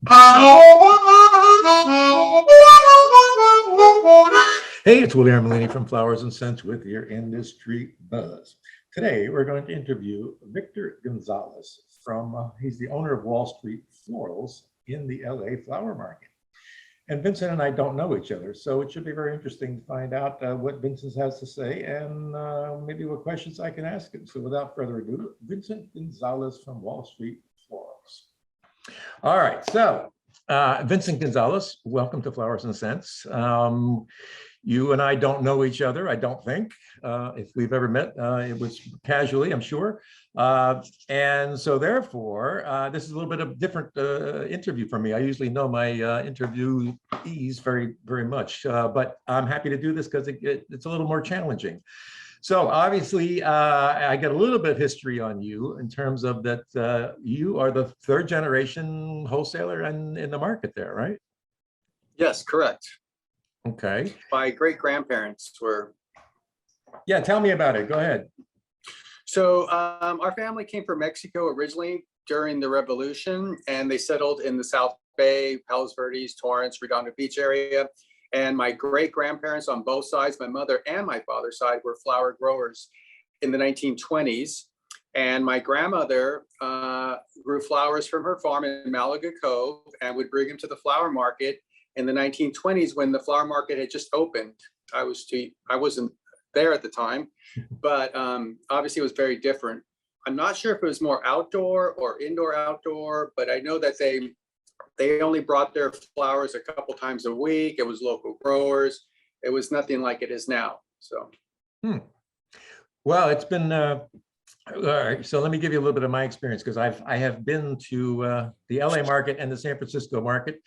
Hey, it's Willie Armelini from Flowers and Scents with your industry buzz. Today, we're going to interview Victor Gonzalez he's the owner of Wall Street Florals in the LA flower market. And Vincent and I don't know each other, so it should be very interesting to find out what Vincent has to say and maybe what questions I can ask him. So without further ado, Vincent Gonzalez from Wall Street Florals. All right, so Vincent Gonzalez, welcome to Flowers and Scents. You and I don't know each other, I don't think. If we've ever met, it was casually, I'm sure. And so therefore, this is a little bit of different interview for me. I usually know my interviewees very, very much, but I'm happy to do this because it's a little more challenging. So obviously, I get a little bit of history on you in terms of that you are the third generation wholesaler in the market there, right? Yes, correct. Okay. My great grandparents were. Yeah, tell me about it. Go ahead. So our family came from Mexico originally during the Revolution, and they settled in the South Bay, Palos Verdes, Torrance, Redondo Beach area. And my great grandparents on both sides, my mother and my father's side, were flower growers in the 1920s. And my grandmother grew flowers from her farm in Malaga Cove and would bring them to the flower market in the 1920s when the flower market had just opened. I wasn't there at the time, but obviously it was very different. I'm not sure if it was more outdoor or indoor outdoor, but I know that they only brought their flowers a couple times a week. It was local growers. It was nothing like it is now. So, well, it's been all right. So let me give you a little bit of my experience because I have been to the LA market and the San Francisco market,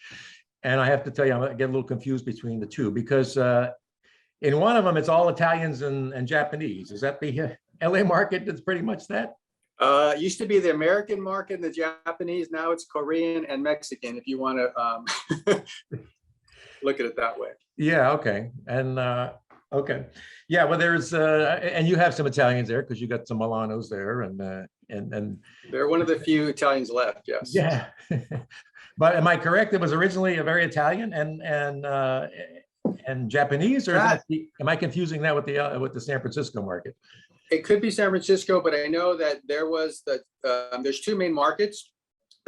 and I have to tell you, I get a little confused between the two because in one of them it's all Italians and Japanese. Is that the LA market? That's pretty much that. It used to be the American market and the Japanese. Now it's Korean and Mexican, if you want to look at it that way. Yeah. Okay. And okay. Yeah. Well, there's and you have some Italians there because you got some Milanos there, and they're one of the few Italians left. Yes. Yeah. But am I correct? It was originally a very Italian and Japanese, or am I confusing that with the San Francisco market? It could be San Francisco, but I know that there's two main markets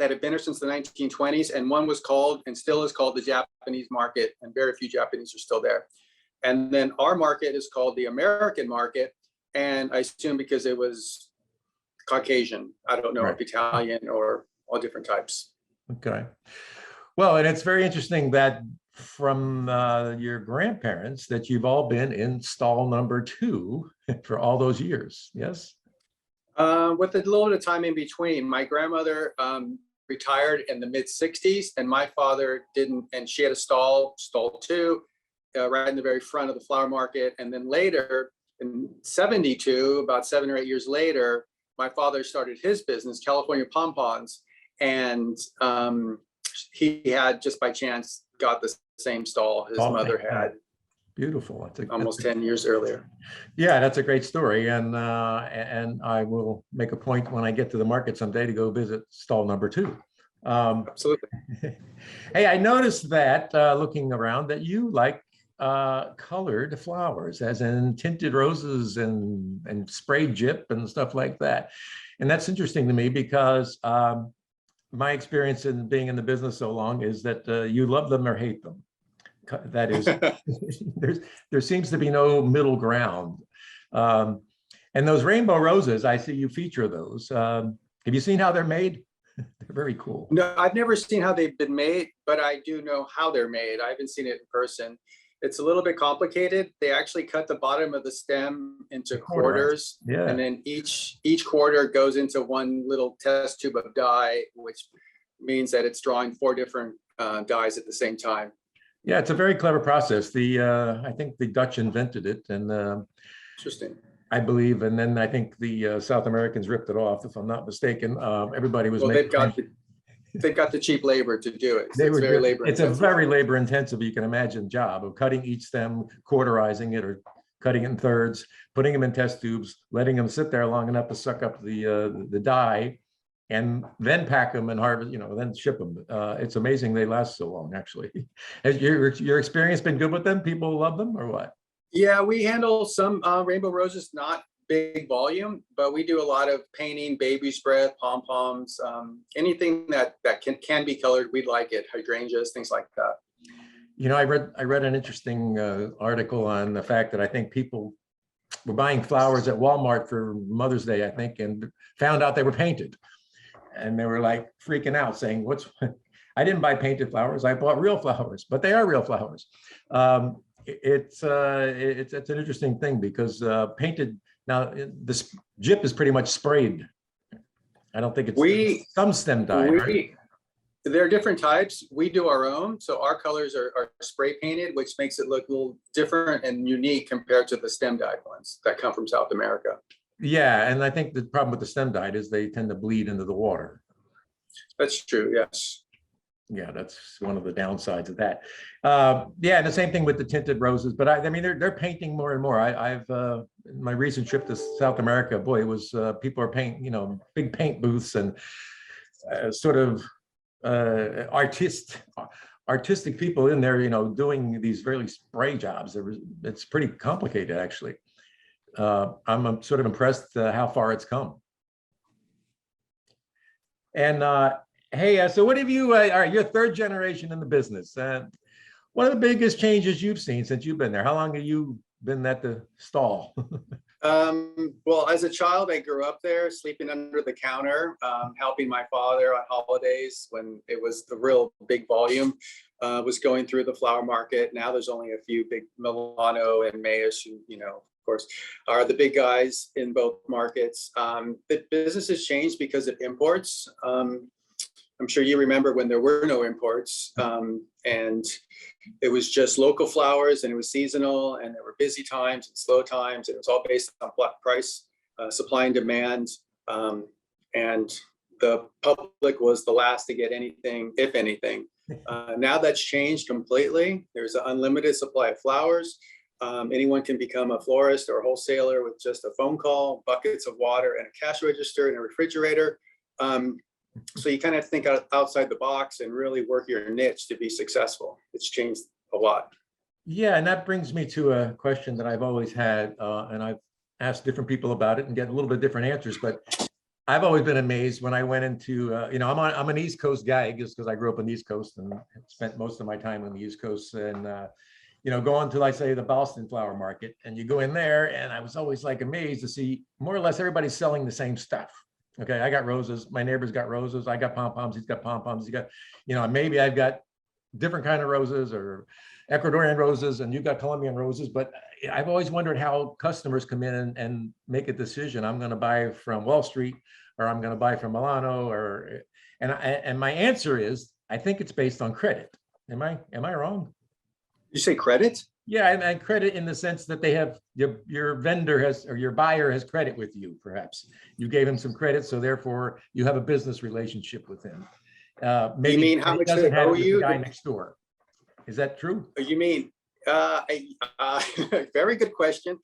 that have been there since the 1920s, and one was called and still is called the Japanese market, and very few Japanese are still there. And then our market is called the American market, and I assume because it was Caucasian. I don't know if Italian or all different types. Okay. Well, and it's very interesting that from your grandparents that you've all been in stall number 2 for all those years. Yes. With a little bit of time in between. My grandmother retired in the mid 60s, and my father didn't, and she had a stall 2, right in the very front of the flower market. And then later in 72, about 7 or 8 years later, my father started his business, California Pompons, and he had just by chance got the same stall his mother had. Beautiful. Almost 10 years earlier. Yeah, that's a great story. And I will make a point when I get to the market someday to go visit stall number 2. Absolutely. Hey, I noticed that looking around that you like colored flowers, as in tinted roses and sprayed gyp and stuff like that. And that's interesting to me because my experience in being in the business so long is that you love them or hate them. That is, there seems to be no middle ground. And those rainbow roses, I see you feature those. Have you seen how they're made? They're very cool. No, I've never seen how they've been made, but I do know how they're made. I haven't seen it in person. It's a little bit complicated. They actually cut the bottom of the stem into quarters, yeah. And then each quarter goes into one little test tube of dye, which means that it's drawing 4 different dyes at the same time. Yeah, it's a very clever process. I think the Dutch invented it, and interesting. I believe, and then I think the South Americans ripped it off, if I'm not mistaken. Everybody was. Well, they've got the cheap labor to do it. So it's very labor. It's a very labor intensive, you can imagine, job of cutting each stem, quarterizing it, or cutting it in thirds, putting them in test tubes, letting them sit there long enough to suck up the dye, and then pack them and harvest, then ship them. It's amazing they last so long, actually. Has your experience been good with them? People love them or what? Yeah, we handle some rainbow roses, not big volume, but we do a lot of painting, baby's breath, pom-poms, anything that can be colored. We like it, hydrangeas, things like that. I read an interesting article on the fact that I think people were buying flowers at Walmart for Mother's Day, I think, and found out they were painted. And they were like freaking out saying, I didn't buy painted flowers, I bought real flowers, but they are real flowers. It's an interesting thing because painted, now this gyp is pretty much sprayed. I don't think it's some stem dyed, right? There are different types. We do our own. So our colors are spray painted, which makes it look a little different and unique compared to the stem dyed ones that come from South America. Yeah, and I think the problem with the stem dyed is they tend to bleed into the water. That's true, yes. Yeah, that's one of the downsides of that. Yeah, and the same thing with the tinted roses. But I mean, they're painting more and more. I've my recent trip to South America, boy, it was people are painting, big paint booths and sort of artistic people in there, doing these really spray jobs. It's pretty complicated, actually. I'm sort of impressed how far it's come. And hey, so what have you, all right, you're third generation in the business. What are the biggest changes you've seen since you've been there? How long have you been at the stall? Well, as a child, I grew up there, sleeping under the counter, helping my father on holidays when it was the real big volume, was going through the flower market. Now there's only a few big, Milano and Mayish, who, of course, are the big guys in both markets. The business has changed because of imports. I'm sure you remember when there were no imports, and it was just local flowers, and it was seasonal, and there were busy times and slow times. And it was all based on price, supply and demand. And the public was the last to get anything, if anything. Now that's changed completely. There's an unlimited supply of flowers. Anyone can become a florist or a wholesaler with just a phone call, buckets of water, and a cash register and a refrigerator. So you kind of think outside the box and really work your niche to be successful. It's changed a lot. Yeah, and that brings me to a question that I've always had, and I've asked different people about it and get a little bit different answers. But I've always been amazed when I went into, I'm an East Coast guy just because I grew up on the East Coast and spent most of my time on the East Coast. And going to, like, say, the Boston flower market, and you go in there, and I was always like amazed to see more or less everybody's selling the same stuff. Okay, I got roses. My neighbor's got roses. I got pom-poms. He's got pom-poms. He got, maybe I've got different kind of roses or Ecuadorian roses, and you've got Colombian roses. But I've always wondered how customers come in and make a decision. I'm going to buy from Wall Street, or I'm going to buy from Milano, and my answer is, I think it's based on credit. Am I wrong? You say credit? Yeah, and credit in the sense that they have your vendor has, or your buyer has credit with you. Perhaps you gave him some credit, so therefore you have a business relationship with him. Maybe you mean how much doesn't they have owe it with you? the guy next door. Is that true? You mean very good question.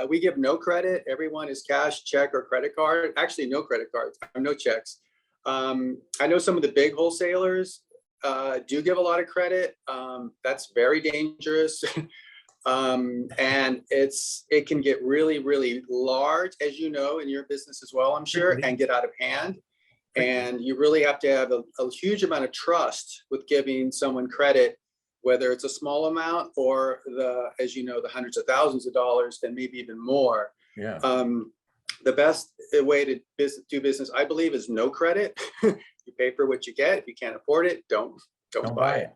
We give no credit. Everyone is cash, check, or credit card. Actually, no credit cards, no checks. I know some of the big wholesalers do give a lot of credit. That's very dangerous. And it can get really, really large, as you know, in your business as well, I'm sure, and get out of hand. And you really have to have a huge amount of trust with giving someone credit, whether it's a small amount or as you know, the hundreds of thousands of dollars and maybe even more. Yeah. The best way to do business, I believe, is no credit. You pay for what you get. If you can't afford it, don't buy it.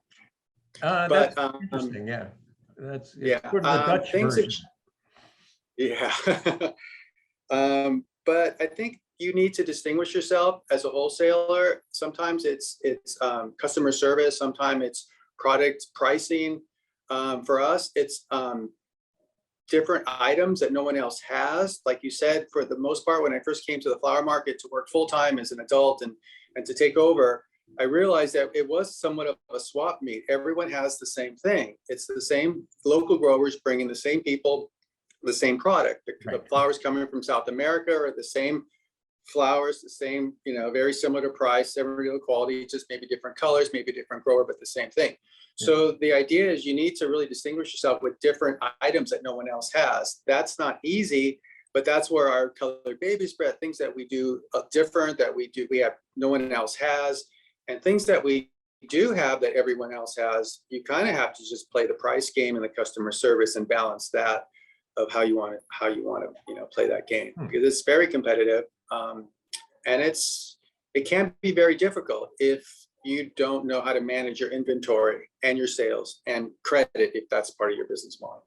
But that's interesting. Yeah. That's yeah. sort of the Dutch version. Yeah. But I think you need to distinguish yourself as a wholesaler. Sometimes it's customer service. Sometimes it's product pricing. For us, it's different items that no one else has. Like you said, for the most part, when I first came to the flower market to work full-time as an adult and to take over, I realized that it was somewhat of a swap meet. Everyone has the same thing. It's the same local growers bringing the same people, the same product. The flowers coming from South America are the same flowers, the same, very similar to price, similar to quality, just maybe different colors, maybe different grower, but the same thing. So the idea is you need to really distinguish yourself with different items that no one else has. That's not easy, but that's where our colored baby spread, things that we do different, that we have no one else has, and things that we do have that everyone else has. You kind of have to just play the price game and the customer service and balance that of how you want to play that game, because it's very competitive, and it can be very difficult if you don't know how to manage your inventory and your sales and credit, if that's part of your business model.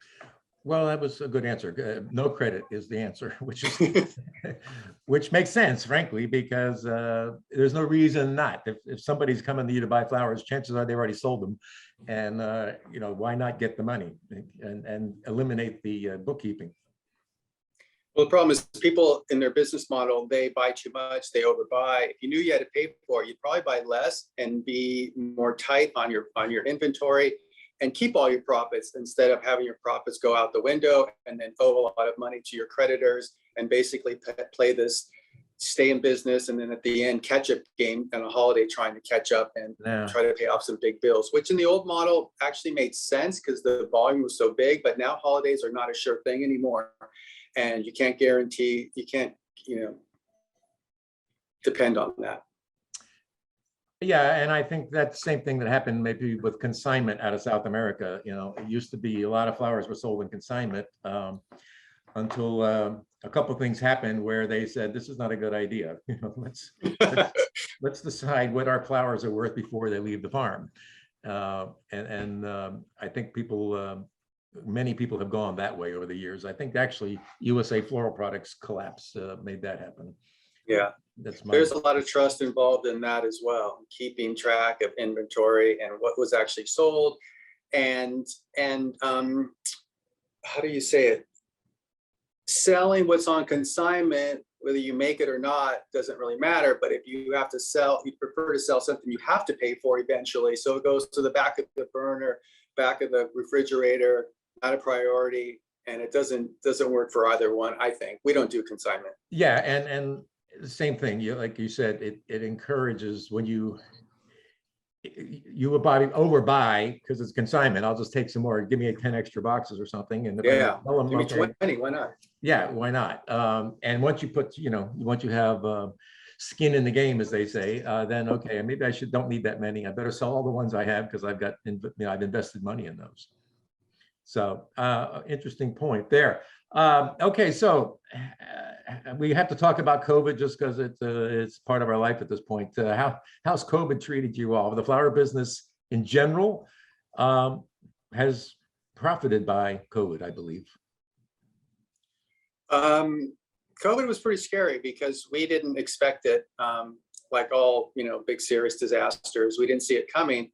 Well, that was a good answer. No credit is the answer, which makes sense, frankly, because there's no reason not. If somebody's coming to you to buy flowers, chances are they've already sold them, and why not get the money and eliminate the bookkeeping? Well, the problem is people in their business model, they buy too much, they overbuy. If you knew you had to pay for it, you'd probably buy less and be more tight on your inventory and keep all your profits, instead of having your profits go out the window and then owe a lot of money to your creditors and basically play this stay in business and then at the end catch-up game on a holiday, trying to catch up and try to pay off some big bills, which in the old model actually made sense because the volume was so big. But now holidays are not a sure thing anymore, and you can't guarantee, you can't depend on that. Yeah, and I think that's the same thing that happened maybe with consignment out of South America. It used to be a lot of flowers were sold in consignment until a couple of things happened where they said this is not a good idea. Let's decide what our flowers are worth before they leave the farm. I think many people have gone that way over the years. I think actually USA Floral Products collapse made that happen. Yeah. There's a lot of trust involved in that as well, keeping track of inventory and what was actually sold, and how do you say it? Selling what's on consignment, whether you make it or not, doesn't really matter. But if you have to sell, you prefer to sell something you have to pay for eventually. So it goes to the back of the burner, back of the refrigerator, not a priority, and it doesn't work for either one. I think we don't do consignment. Yeah, and the same thing, like you said, it encourages when you overbuy because it's consignment. I'll just take some more, give me 10 extra boxes or something. And give me 20, why not? Yeah, why not? And once you put, once you have skin in the game, as they say, then okay, maybe I don't need that many. I better sell all the ones I have because I've invested money in those. So interesting point there. Okay, so we have to talk about COVID just because it's part of our life at this point. How's COVID treated you all? The flower business in general has profited by COVID, I believe. COVID was pretty scary because we didn't expect it. Like all big serious disasters, we didn't see it coming.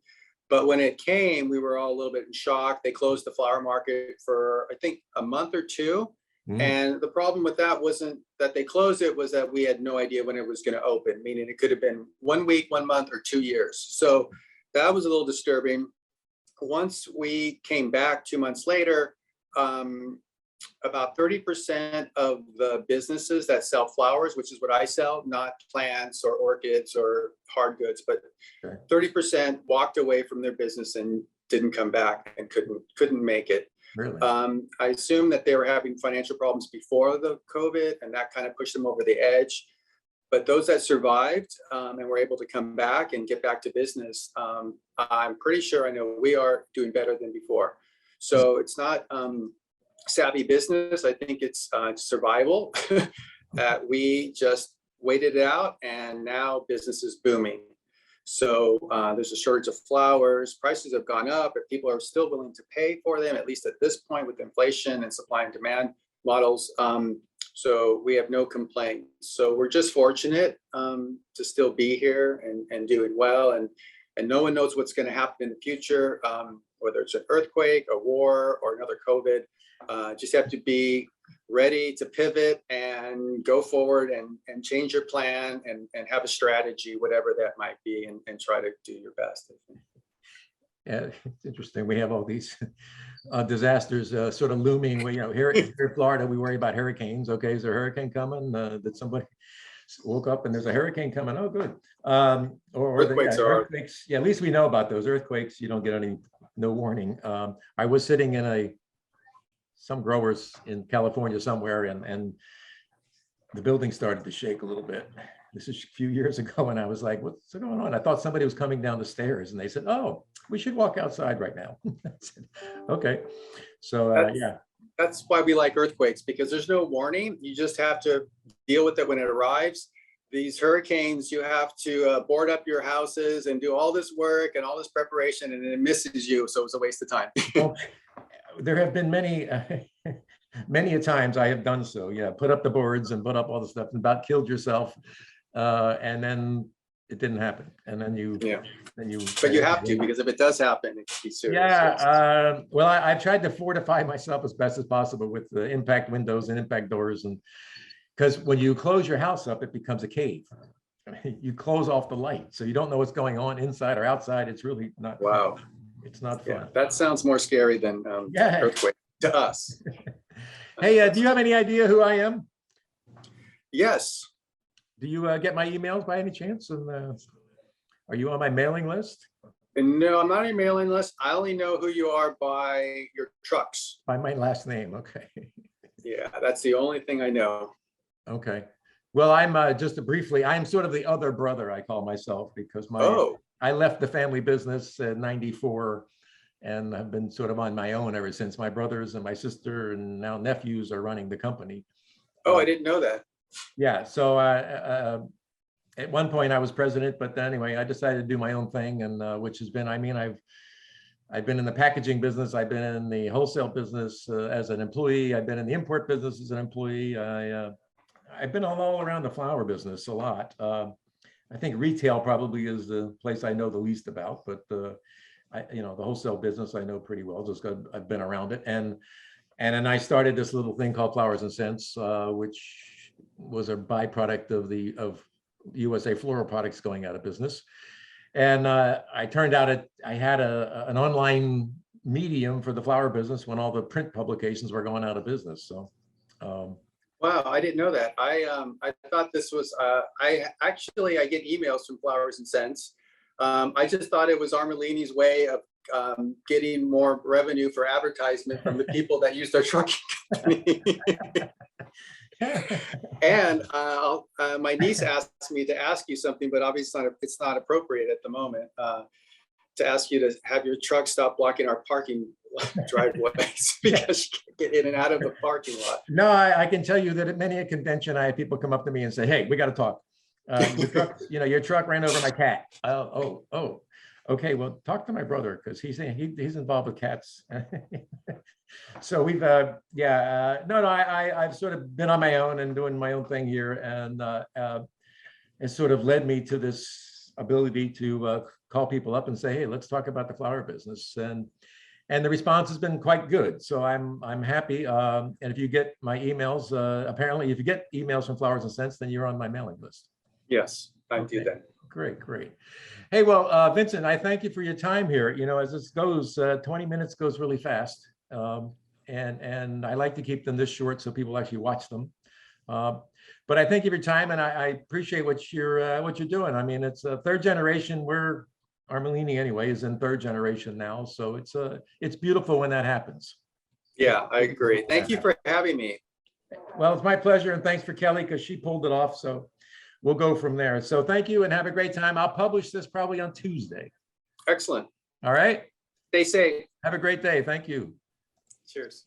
But when it came, we were all a little bit in shock. They closed the flower market for, I think, a month or two. And the problem with that wasn't that they closed it, was that we had no idea when it was going to open, meaning it could have been 1 week, 1 month, or 2 years. So that was a little disturbing. Once we came back 2 months later, about 30% of the businesses that sell flowers, which is what I sell, not plants or orchids or hard goods, but 30% walked away from their business and didn't come back and couldn't make it. Really? I assume that they were having financial problems before the COVID, and that kind of pushed them over the edge. But those that survived and were able to come back and get back to business, I'm pretty sure, I know we are doing better than before. So it's not savvy business. I think it's survival. That we just waited it out, and now business is booming. So there's a shortage of flowers. Prices have gone up, but people are still willing to pay for them, at least at this point with inflation and supply and demand models. So we have no complaints. So we're just fortunate to still be here and doing well. And no one knows what's going to happen in the future, whether it's an earthquake, a war, or another COVID. Just have to be ready to pivot and go forward and change your plan and have a strategy, whatever that might be, and try to do your best. Yeah, it's interesting. We have all these disasters sort of looming. Here in Florida, we worry about hurricanes. Okay, is there a hurricane coming? Did somebody? woke up and there's a hurricane coming. Oh, good. Earthquakes are- earthquakes. Yeah, at least we know about those earthquakes. You don't get no warning. I was sitting in some growers in California somewhere, and the building started to shake a little bit. This is a few years ago, and I was like, what's going on? I thought somebody was coming down the stairs, and they said, oh, we should walk outside right now. I said, okay. So yeah. That's why we like earthquakes, because there's no warning. You just have to deal with it when it arrives. These hurricanes, you have to board up your houses and do all this work and all this preparation, and it misses you. So it's a waste of time. Well, there have been many, many a times I have done so. Yeah, put up the boards and put up all the stuff and about killed yourself. And then it didn't happen. And then But you have to, because if it does happen, it could be serious. Yeah. Well, I've tried to fortify myself as best as possible with the impact windows and impact doors. And because when you close your house up, it becomes a cave. You close off the light, so you don't know what's going on inside or outside. It's really not. Wow. Fun. It's not Yeah, fun. that sounds more scary than earthquake to us. Hey, do you have any idea who I am? Yes. Do you get my emails by any chance? And are you on my mailing list? And no, I'm not on your mailing list. I only know who you are by your trucks. By my last name. Okay. Yeah, that's the only thing I know. Okay. Well, I'm briefly, I'm sort of the other brother, I call myself, because I left the family business in '94 and I've been sort of on my own ever since. My brothers and my sister and now nephews are running the company. Oh, I didn't know that. Yeah. So at one point I was president, but anyway, I decided to do my own thing, and which has been, I mean, I've been in the packaging business. I've been in the wholesale business as an employee. I've been in the import business as an employee. I've been all around the flower business a lot. I think retail probably is the place I know the least about, but the wholesale business I know pretty well, just 'cause I've been around it. And then I started this little thing called Flowers and Scents, which was a byproduct of USA Floral Products going out of business. And I turned out I had an online medium for the flower business when all the print publications were going out of business. So. Wow, I didn't know that. I thought this was, I get emails from Flowers and Scents. I just thought it was Armelini's way of getting more revenue for advertisement from the people that use their trucking company. And my niece asked me to ask you something, but obviously it's not appropriate at the moment, to ask you to have your truck stop blocking our parking driveways because you can't get in and out of the parking lot. No, I can tell you that at many a convention, I had people come up to me and say, hey, we got to talk. Your truck ran over my cat. Oh, okay. Well, talk to my brother, because he's involved with cats. So we've, I've sort of been on my own and doing my own thing here, and it sort of led me to this ability to call people up and say, hey, let's talk about the flower business. And the response has been quite good. So I'm happy. And if you get my emails, apparently if you get emails from Flowers and Scents, then you're on my mailing list. Yes, I do that. Great. Hey, well, Vincent, I thank you for your time here. As this goes, 20 minutes goes really fast. And I like to keep them this short so people actually watch them. But I thank you for your time, and I appreciate what you're doing. I mean, it's a third generation. Armelini anyway is in third generation now. So it's beautiful when that happens. Yeah, I agree. Thank you for having me. Well, it's my pleasure. And thanks for Kelly, because she pulled it off. So we'll go from there. So thank you and have a great time. I'll publish this probably on Tuesday. Excellent. All right. Stay safe. Have a great day. Thank you. Cheers.